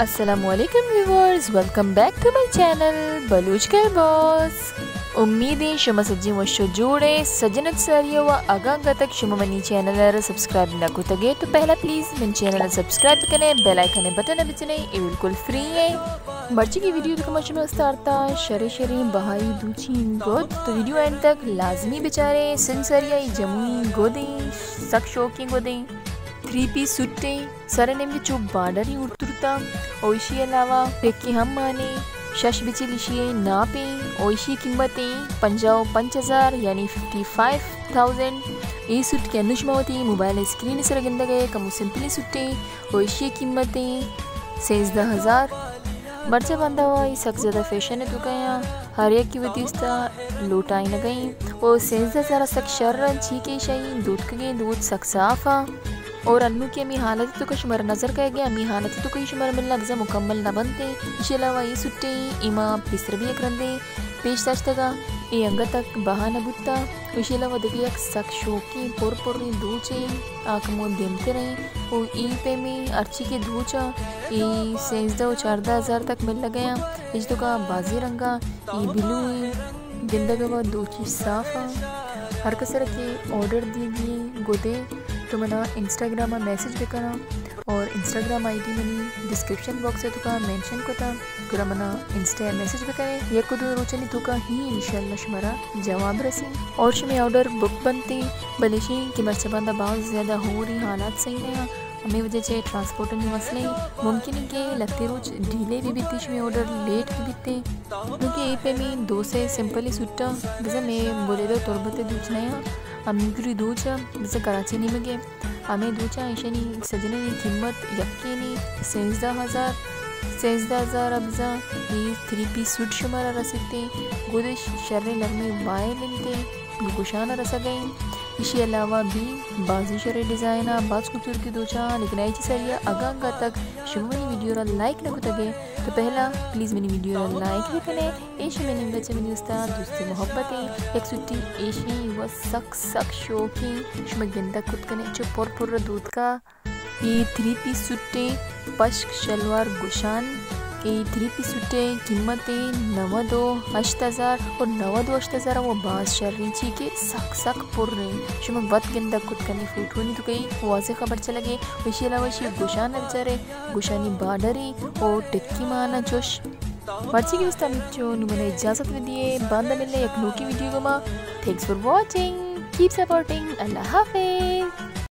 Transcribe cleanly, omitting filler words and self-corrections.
अस्सलामुअलैकुम viewers, welcome back to my channel Baloch कर boss. उम्मीद है शुमा सज्जी मुश्शो जोड़े सजनत सरियो व अगांगा तक शुमा मनी चैनल सब्सक्राइब ना को तगे तो पहला प्लीज़ मन चैनल सब्सक्राइब करें, बेल आइकन बटन बचने ये बिल्कुल फ्री है। मर्ची की वीडियो तो कमच में उस्तारता शरे शरे बहाई दूची गोद तो वीडियो एंड तक लाजमी बेचारे सिंसरिया जमुई गोदे सक शौकी गोदे 3 पीस सुट्टे सरने में चुप बाडरी उड़तुरता ओइशी अलावा पेकी हम माने शश बिची लिशिए नापे ओइशी कीमतें 55,000 यानी 55,000 ये सुट के अनुष्मावती मोबाइल स्क्रीन से रगंदा गए कमु सिंपली सुट्टे ओइशी कीमतें 16,000 मर्चा बंदा हुआ ये सक ज़्यादा फैशन है तो गया हर एक की वतीस्ता लोटाई न गई और 16,000 सक शर्रन छीके शई दूध के दूध सक साफा और अन्नू की अमी हालत तो कुछ मर नज़र कह गया अमी हालत तो कई शुमर मिलना गज़ा मुकम्मल न बनते इसके अलावा ये सुट्टे इमा बिस्तर भी एक रंदे पेश तगा ये अंग तक बहा न बुत्ता इसके अलावा देखिए एक सक शौकी पोर दूचे आँख मुँह देमते रहे और ई पे में अर्ची के दूचा ये 16,000 तक मिल गया इस तो का बाजी रंगा ये बिलू जिंदगी दूची साफा हर कसर के ऑर्डर दिए गोदे तो मना इंस्टाग्राम में मैसेज भी करा और Instagram ID money description box है तो का मेंशन को था पूरा मना इंस्टा मैसेज भी करे ये को दो रोचनी तो का ही इंशाल्लाह शुमारा जवाब रसी और शुमे ऑर्डर बुक बनते बलेशी कि मर्चा बंदा बहुत ज़्यादा हो रही हालात सही नहीं हमें वजह से ट्रांसपोर्ट में मसले मुमकिन है कि लगते रोज ढीले भी बीती में ऑर्डर लेट भी बीते क्योंकि ये पे में 2 से सिंपल ही सुट्टा जैसे मैं बोले तो तुरबते दूचना है अमीगरी दूचा जैसे कराची नहीं मगे हमें दूचा ऐसे नहीं सजने की कीमत यक्के नहीं 16,000 अब्जा ये 3 पीस सूट शुमारा रसते गुद शर्रे लरमे वाए लेते गुशाना रसा गई इसी अलावा भी बाजी शरे डिज़ाइन बाज खूबसूरती दोचा लेकिन ऐसी सरिया अगांगा तक शुभ मनी वीडियो लाइक न तगे तो पहला प्लीज़ मनी वीडियो लाइक भी करें ऐशी मैंने बच्चे मैंने उस्ताद दोस्ती मोहब्बतें एक सुट्टी ऐशी व सक शौकी शुभ गंदा खुद कने जो पुर दूध का ये 3 पीस सुट्टे पश्क शलवार गुशान ये 3 पीस सुट्टे कीमतें 92,000 और 92,000 वो बास शर्रीची के सक पुर रहे शुम वत गंदा खुद करने फ्रूट होनी तो कहीं वाजे खबर चला गई इसी अलावा ये गुशान बेचारे गुशानी बाडरी और टिक्की माना जोश मर्ची की विस्तार मिच्चो नुमने इजाज़त में दिए बांदा मिलने एक नोकी वीडियो को माँ thanks for watching keep supporting Allah हाफिज़।